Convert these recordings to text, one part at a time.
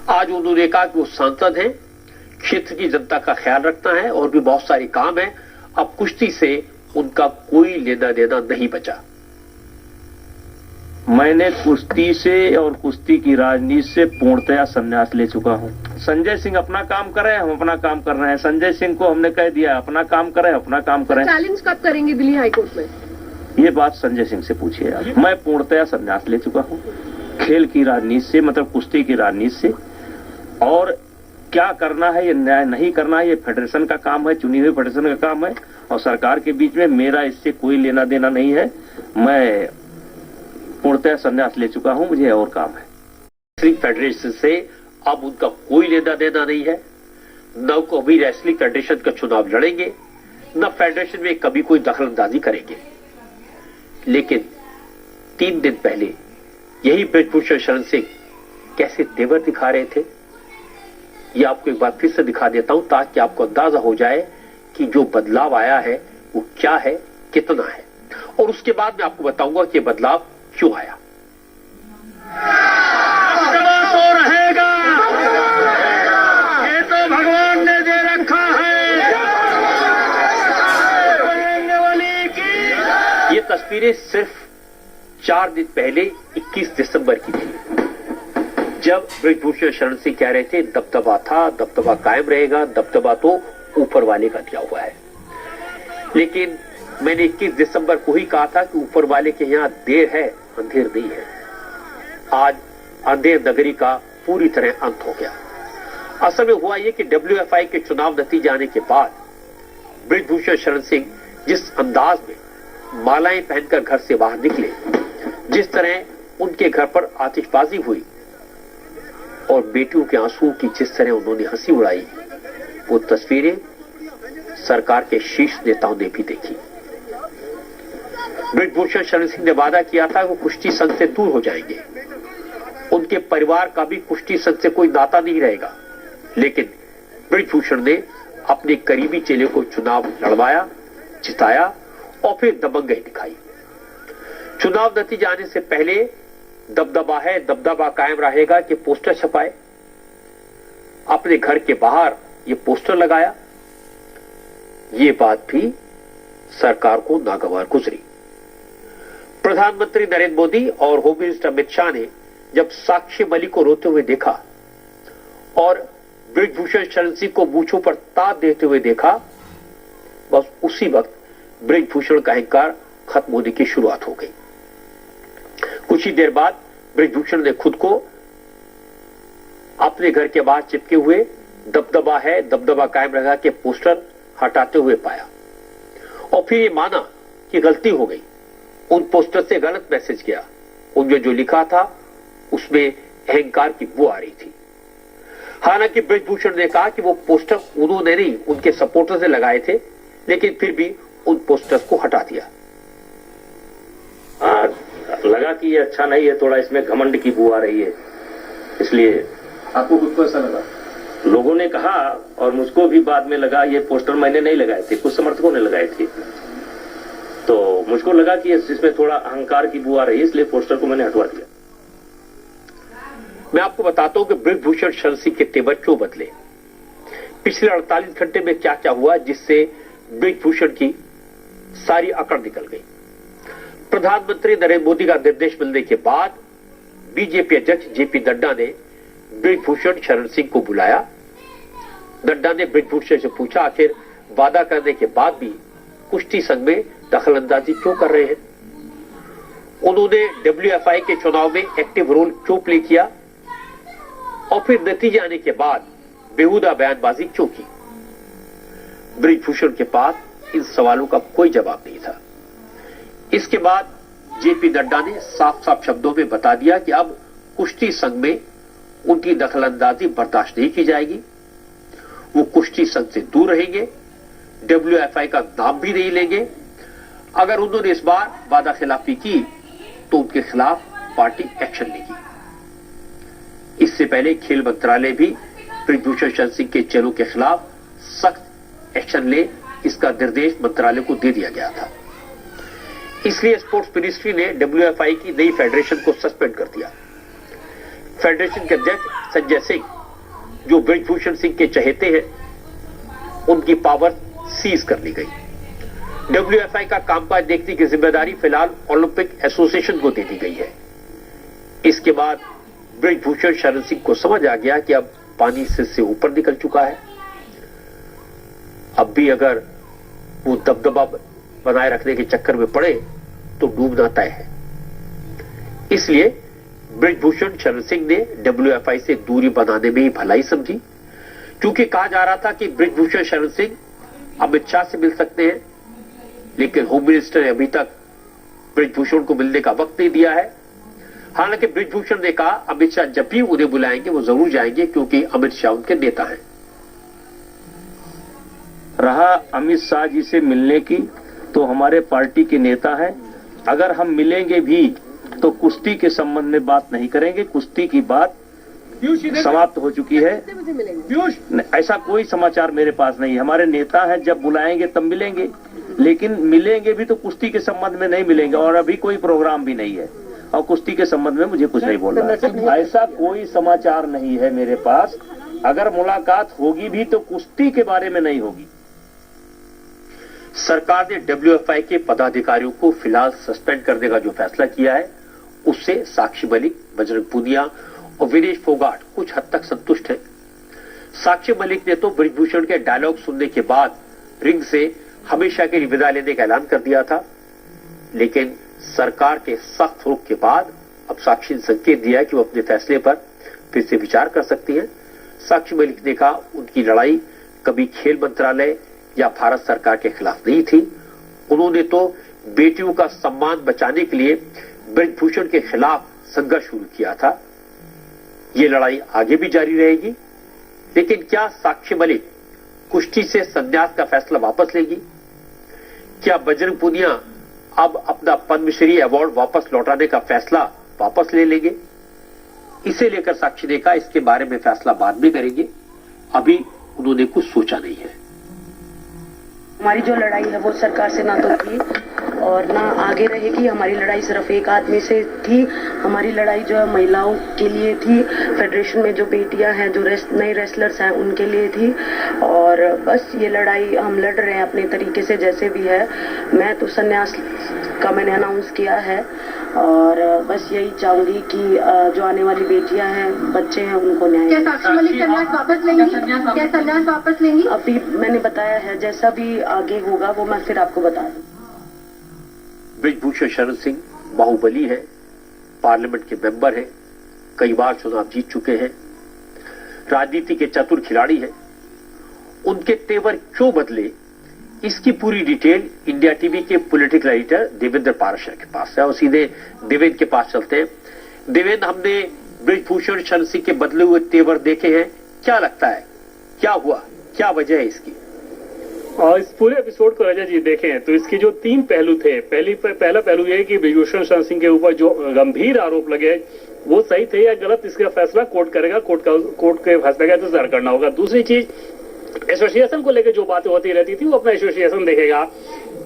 आज उन्होंने कहा कि वो सांसद हैं, क्षेत्र की जनता का ख्याल रखना है और भी बहुत सारे काम है। अब कुश्ती से उनका कोई लेना देना नहीं बचा। मैंने कुश्ती से और कुश्ती की राजनीति से पूर्णतया संन्यास ले चुका हूं। संजय सिंह अपना काम कर रहे हैं, हम अपना काम कर रहे हैं। संजय सिंह को हमने कह दिया अपना काम करें, अपना काम करें। चैलेंज कब करेंगे दिल्ली हाईकोर्ट में? ये बात संजय सिंह से पूछिए आप। मैं पूर्णतया संन्यास ले चुका हूं खेल की राजनीति से, मतलब कुश्ती की राजनीति से। और क्या करना है, ये न्याय नहीं करना है, ये फेडरेशन का काम है, चुनी हुई फेडरेशन का काम है और सरकार के बीच में मेरा इससे कोई लेना देना नहीं है। मैं पूर्णतः संन्यास ले चुका हूं, मुझे और काम है। फेडरेशन से अब उनका कोई लेना देना नहीं है। न कभी रेसलिंग फेडरेशन का चुनाव लड़ेंगे, न फेडरेशन में कभी कोई दखलंदाजी करेंगे। लेकिन 3 दिन पहले यही ब्रिजभूषण शरण सिंह कैसे तेवर दिखा रहे थे, ये आपको एक बार फिर से दिखा देता हूं ताकि आपको अंदाजा हो जाए कि जो बदलाव आया है वो क्या है, कितना है। और उसके बाद मैं आपको बताऊंगा कि बदलाव क्यों आया। तो रहेगा, ये तो भगवान ने दे रखा है। ये तस्वीरें सिर्फ 4 दिन पहले 21 दिसंबर की थी, जब ब्रिजभूषण शरण सिंह कह रहे थे दबदबा था, दबदबा कायम रहेगा, दबदबा तो ऊपर वाले का दिया हुआ है। लेकिन मैंने 21 दिसंबर को ही कहा था कि ऊपर वाले के यहां देर है, अंधेर नहीं है। आज अंधेर नगरी का पूरी तरह अंत हो गया। असल में हुआ यह कि WFI के चुनाव नतीजे आने के बाद ब्रिजभूषण शरण सिंह जिस अंदाज में मालाएं पहनकर घर से बाहर निकले, जिस तरह उनके घर पर आतिशबाजी हुई और बेटियों के आंसुओं की जिस तरह उन्होंने हंसी उड़ाई, वो तस्वीरें सरकार के शीर्ष नेताओं ने भी देखी। ब्रिजभूषण शरण सिंह ने वादा किया था कि वो कुश्ती संघ से दूर हो जाएंगे, उनके परिवार का भी कुश्ती संघ से कोई नाता नहीं रहेगा। लेकिन ब्रिजभूषण ने अपने करीबी चेले को चुनाव लड़वाया, जिताया और फिर दबंगई दिखाई। चुनाव नतीजे आने से पहले दबदबा है, दबदबा कायम रहेगा कि पोस्टर छपाए, अपने घर के बाहर ये पोस्टर लगाया। ये बात भी सरकार को नागवार गुजरी। प्रधानमंत्री नरेंद्र मोदी और होम मिनिस्टर अमित शाह ने जब साक्षी मलिक को रोते हुए देखा और ब्रिजभूषण शरण सिंह को मूंछों पर ताव देते हुए देखा, बस उसी वक्त ब्रिजभूषण का अहंकार खत्म होने की शुरुआत हो गई। कुछ ही देर बाद ब्रिजभूषण ने खुद को अपने घर के बाहर चिपके हुए दबदबा है, दबदबा कायम रहेगा के पोस्टर हटाते हुए पाया और फिर ये माना कि गलती हो गई। उन पोस्टर से गलत मैसेज गया। उनमें जो लिखा था उसमें अहंकार की बू आ रही थी। हालांकि ब्रिजभूषण ने कहा कि वो पोस्टर उन्होंने नहीं, उनके सपोर्टर से लगाए थे, लेकिन फिर भी उन पोस्टर्स को हटा दिया। लगा कि ये अच्छा नहीं है, थोड़ा इसमें घमंड की बू आ रही है, इसलिए। आपको खुद को ऐसा लगा? लोगों ने कहा और मुझको भी बाद में लगा, ये पोस्टर मैंने नहीं लगाए थे, कुछ समर्थकों ने लगाए थे, तो मुझको लगा कि इसमें थोड़ा अहंकार की बू आ रही है, इसलिए पोस्टर को मैंने हटवा दिया। मैं आपको बताता हूं कि ब्रिजभूषण शरण सिंह के तेवर क्यों बदले, पिछले 48 घंटे में क्या क्या हुआ जिससे ब्रिजभूषण की सारी अकड़ निकल गई। प्रधानमंत्री नरेंद्र मोदी का निर्देश मिलने के बाद बीजेपी अध्यक्ष जेपी नड्डा ने ब्रिजभूषण शरण सिंह को बुलाया। नड्डा ने ब्रिजभूषण से पूछा, आखिर वादा करने के बाद भी कुश्ती संघ में दखलंदाजी क्यों कर रहे हैं? उन्होंने WFI के चुनाव में एक्टिव रोल क्यों प्ले किया और फिर नतीजे आने के बाद बेहुदा बयानबाजी क्यों की? ब्रिजभूषण के पास इन सवालों का कोई जवाब नहीं था। इसके बाद जेपी नड्डा ने साफ साफ शब्दों में बता दिया कि अब कुश्ती संघ में उनकी दखलंदाजी बर्दाश्त नहीं की जाएगी। वो कुश्ती संघ से दूर रहेंगे, WFI का नाम भी नहीं लेंगे। अगर उन्होंने इस बार वादा खिलाफी की तो उनके खिलाफ पार्टी एक्शन लेगी। इससे पहले खेल मंत्रालय भी ब्रिजभूषण शरण सिंह के चेलों के खिलाफ सख्त एक्शन ले, इसका निर्देश मंत्रालय को दे दिया गया था। इसलिए स्पोर्ट्स मिनिस्ट्री ने WFI की नई फेडरेशन को सस्पेंड कर दिया। फेडरेशन के अध्यक्ष संजय सिंह जो ब्रिजभूषण सिंह के चहेते हैं उनकी पावर सीज कर ली गई। डब्ल्यूएफआई का कामकाज देखने की जिम्मेदारी फिलहाल ओलंपिक एसोसिएशन को दे दी गई है। इसके बाद ब्रिजभूषण शरण सिंह को समझ आ गया कि अब पानी से ऊपर निकल चुका है। अब भी अगर वो दबदबा बनाए रखने के चक्कर में पड़े तो डूबना तय है। इसलिए ब्रिजभूषण शरण सिंह ने डब्ल्यूएफआई से दूरी बनाने में ही भलाई समझी, क्योंकि कहा जा रहा था कि ब्रिजभूषण शरण सिंह अमित शाह से मिल सकते हैं, लेकिन होम मिनिस्टर ने अभी तक ब्रिजभूषण को मिलने का वक्त नहीं दिया है। हालांकि ब्रिजभूषण ने कहा अमित शाह जब भी उन्हें बुलाएंगे वो जरूर जाएंगे, क्योंकि अमित शाह उनके नेता हैं। रहा अमित शाह जी से मिलने की, तो हमारे पार्टी के नेता हैं। अगर हम मिलेंगे भी तो कुश्ती के संबंध में बात नहीं करेंगे। कुश्ती की बात समाप्त हो चुकी है। मुझे मिलेंगे। ऐसा कोई समाचार मेरे पास नहीं। हमारे नेता हैं, जब बुलाएंगे तब मिलेंगे, लेकिन मिलेंगे भी तो कुश्ती के संबंध में नहीं मिलेंगे। और अभी कोई प्रोग्राम भी नहीं है और कुश्ती के संबंध में मुझे कुछ नहीं बोलना है। ऐसा कोई समाचार नहीं है मेरे पास। अगर मुलाकात होगी भी तो कुश्ती के बारे में नहीं होगी। सरकार ने डब्ल्यूएफआई के पदाधिकारियों को फिलहाल सस्पेंड करने का जो फैसला किया है उससे साक्षी मलिक, बजरंग पूनिया और विनेश फोगाट कुछ हद तक संतुष्ट हैं। साक्षी मलिक ने तो ब्रिजभूषण के डायलॉग सुनने के बाद रिंग से हमेशा के लिए विदा लेने का ऐलान कर दिया था, लेकिन सरकार के सख्त रुख के बाद अब साक्षी ने संकेत दिया कि वो अपने फैसले पर फिर से विचार कर सकती हैं। साक्षी मलिक ने कहा उनकी लड़ाई कभी खेल मंत्रालय या भारत सरकार के खिलाफ नहीं थी। उन्होंने तो बेटियों का सम्मान बचाने के लिए ब्रिजभूषण के खिलाफ संघर्ष शुरू किया था। ये लड़ाई आगे भी जारी रहेगी। लेकिन क्या साक्षी मलिक कुश्ती से संन्यास का फैसला वापस लेगी? क्या बजरंग पूनिया अब अपना पद्मश्री अवार्ड वापस लौटाने का फैसला वापस ले लेंगे? इसे लेकर साक्षी ने कहा इसके बारे में फैसला बाद में करेंगे, अभी उन्होंने कुछ सोचा नहीं है। हमारी जो लड़ाई है वो सरकार से ना तो थी और ना आगे रहेगी। हमारी लड़ाई सिर्फ एक आदमी से थी। हमारी लड़ाई जो है महिलाओं के लिए थी, फेडरेशन में जो बेटियां हैं, जो नए रेसलर्स हैं, उनके लिए थी। और बस ये लड़ाई हम लड़ रहे हैं अपने तरीके से, जैसे भी है। मैं तो संन्यास का मैंने अनाउंस किया है और बस यही चाहूंगी कि जो आने वाली बेटियां हैं, बच्चे हैं, उनको न्याय। क्या साक्षी मलिक संन्यास वापस लेंगी? क्या संन्यास वापस लेंगी? अभी मैंने बताया है, जैसा भी आगे होगा वो मैं फिर आपको बता दूं। ब्रिजभूषण शरण सिंह बाहुबली है, पार्लियामेंट के मेंबर हैं, कई बार चुनाव जीत चुके हैं, राजनीति के चतुर खिलाड़ी हैं। उनके तेवर क्यों बदले, इसकी पूरी डिटेल इंडिया टीवी के पॉलिटिकल एडिटर देवेंद्र पाराशर के पास है और सीधे देवेंद्र के पास चलते हैं। देवेंद्र, हमने ब्रिजभूषण शरण सिंह के बदले हुए तेवर देखे हैं, क्या लगता है क्या हुआ, क्या वजह है इसकी? और इस पूरे एपिसोड को रजत जी देखें तो इसके जो 3 पहलू थे। पहला पहलू यह कि ब्रिजभूषण शरण सिंह के ऊपर जो गंभीर आरोप लगे वो सही थे या गलत, इसका फैसला कोर्ट करेगा। कोर्ट के फैसले का इंतजार करना होगा। दूसरी चीज, एसोसिएशन को लेकर जो बातें होती रहती थी वो अपना एसोसिएशन देखेगा।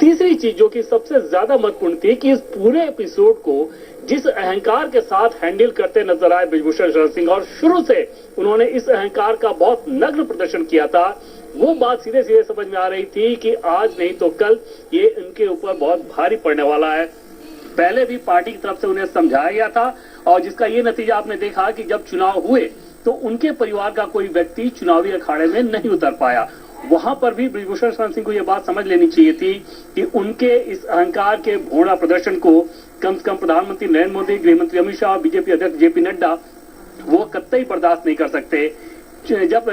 तीसरी चीज जो कि सबसे ज्यादा महत्वपूर्ण थी कि इस पूरे एपिसोड को जिस अहंकार के साथ हैंडल करते नजर आए ब्रिजभूषण शरण सिंह, और शुरू से उन्होंने इस अहंकार का बहुत नग्न प्रदर्शन किया था, वो बात सीधे सीधे समझ में आ रही थी कि आज नहीं तो कल ये इनके ऊपर बहुत भारी पड़ने वाला है। पहले भी पार्टी की तरफ से उन्हें समझाया गया था और जिसका ये नतीजा आपने देखा कि जब चुनाव हुए तो उनके परिवार का कोई व्यक्ति चुनावी अखाड़े में नहीं उतर पाया। वहां पर भी ब्रिजभूषण शरण सिंह को यह बात समझ लेनी चाहिए थी कि उनके इस अहंकार के भोला प्रदर्शन को कम से कम प्रधानमंत्री नरेंद्र मोदी, गृहमंत्री अमित शाह, बीजेपी अध्यक्ष जेपी नड्डा वो कतई बर्दाश्त नहीं कर सकते। जब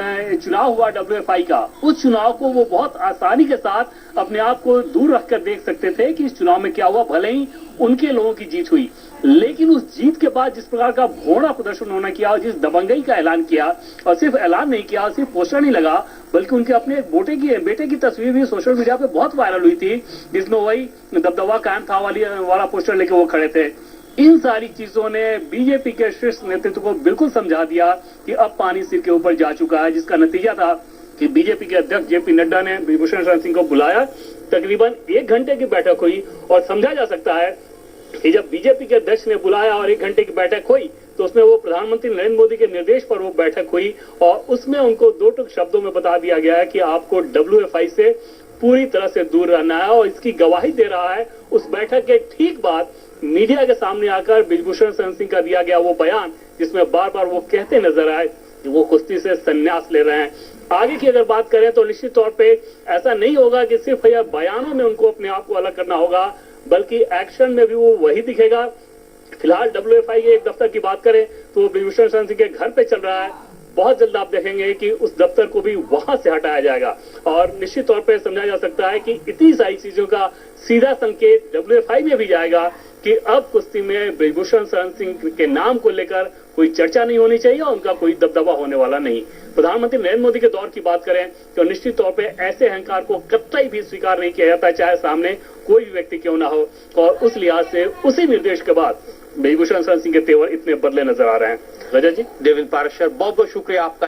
चुनाव हुआ डब्ल्यूएफआई का, उस चुनाव को वो बहुत आसानी के साथ अपने आप को दूर रखकर देख सकते थे कि इस चुनाव में क्या हुआ। भले ही उनके लोगों की जीत हुई, लेकिन उस जीत के बाद जिस प्रकार का भोड़ा प्रदर्शन उन्होंने किया और जिस दबंगई का ऐलान किया, और सिर्फ ऐलान नहीं किया, सिर्फ पोस्टर नहीं लगा, बल्कि उनके अपने बेटे की तस्वीर भी सोशल मीडिया पे बहुत वायरल हुई थी, जिसमें वही दबदबा कायम था वाला पोस्टर लेके वो खड़े थे। इन सारी चीजों ने बीजेपी के शीर्ष नेतृत्व को बिल्कुल समझा दिया कि अब पानी सिर के ऊपर जा चुका है, जिसका नतीजा था कि बीजेपी के अध्यक्ष जेपी नड्डा ने ब्रिजभूषण शरण सिंह को बुलाया। तकरीबन 1 घंटे की बैठक हुई और समझा जा सकता है कि जब बीजेपी के अध्यक्ष ने बुलाया और 1 घंटे की बैठक हुई तो उसमें वो प्रधानमंत्री नरेंद्र मोदी के निर्देश पर वो बैठक हुई और उसमें उनको दो टुक शब्दों में बता दिया गया है कि आपको WFI से पूरी तरह से दूर रहना है। और इसकी गवाही दे रहा है उस बैठक के ठीक बाद मीडिया के सामने आकर बृजभूषण शरण सिंह का दिया गया वो बयान, जिसमें बार बार वो कहते नजर आए कि वो कुश्ती से संन्यास ले रहे हैं। आगे की अगर बात करें तो निश्चित तौर पे ऐसा नहीं होगा कि सिर्फ यह बयानों में उनको अपने आप को अलग करना होगा, बल्कि एक्शन में भी वो वही दिखेगा। फिलहाल WFI के एक दफ्तर की बात करें तो वो बृजभूषण शरण सिंह के घर पे चल रहा है। बहुत जल्द आप देखेंगे कि उस दफ्तर को भी वहां से हटाया जाएगा और निश्चित तौर पे समझा जा सकता है कि इतनी सारी चीजों का सीधा संकेत WFI में भी जाएगा कि अब कुश्ती में बृजभूषण शरण सिंह के नाम को लेकर कोई चर्चा नहीं होनी चाहिए और उनका कोई दबदबा होने वाला नहीं। प्रधानमंत्री नरेंद्र मोदी के दौर की बात करें तो निश्चित तौर पे ऐसे अहंकार को कतई भी स्वीकार नहीं किया जाता, चाहे सामने कोई भी व्यक्ति क्यों ना हो। और उस लिहाज से उसी निर्देश के बाद बृजभूषण शरण सिंह के तेवर इतने बदले नजर आ रहे हैं। रजत जी, देवेंद्र पाराशर, बहुत बहुत शुक्रिया आपका।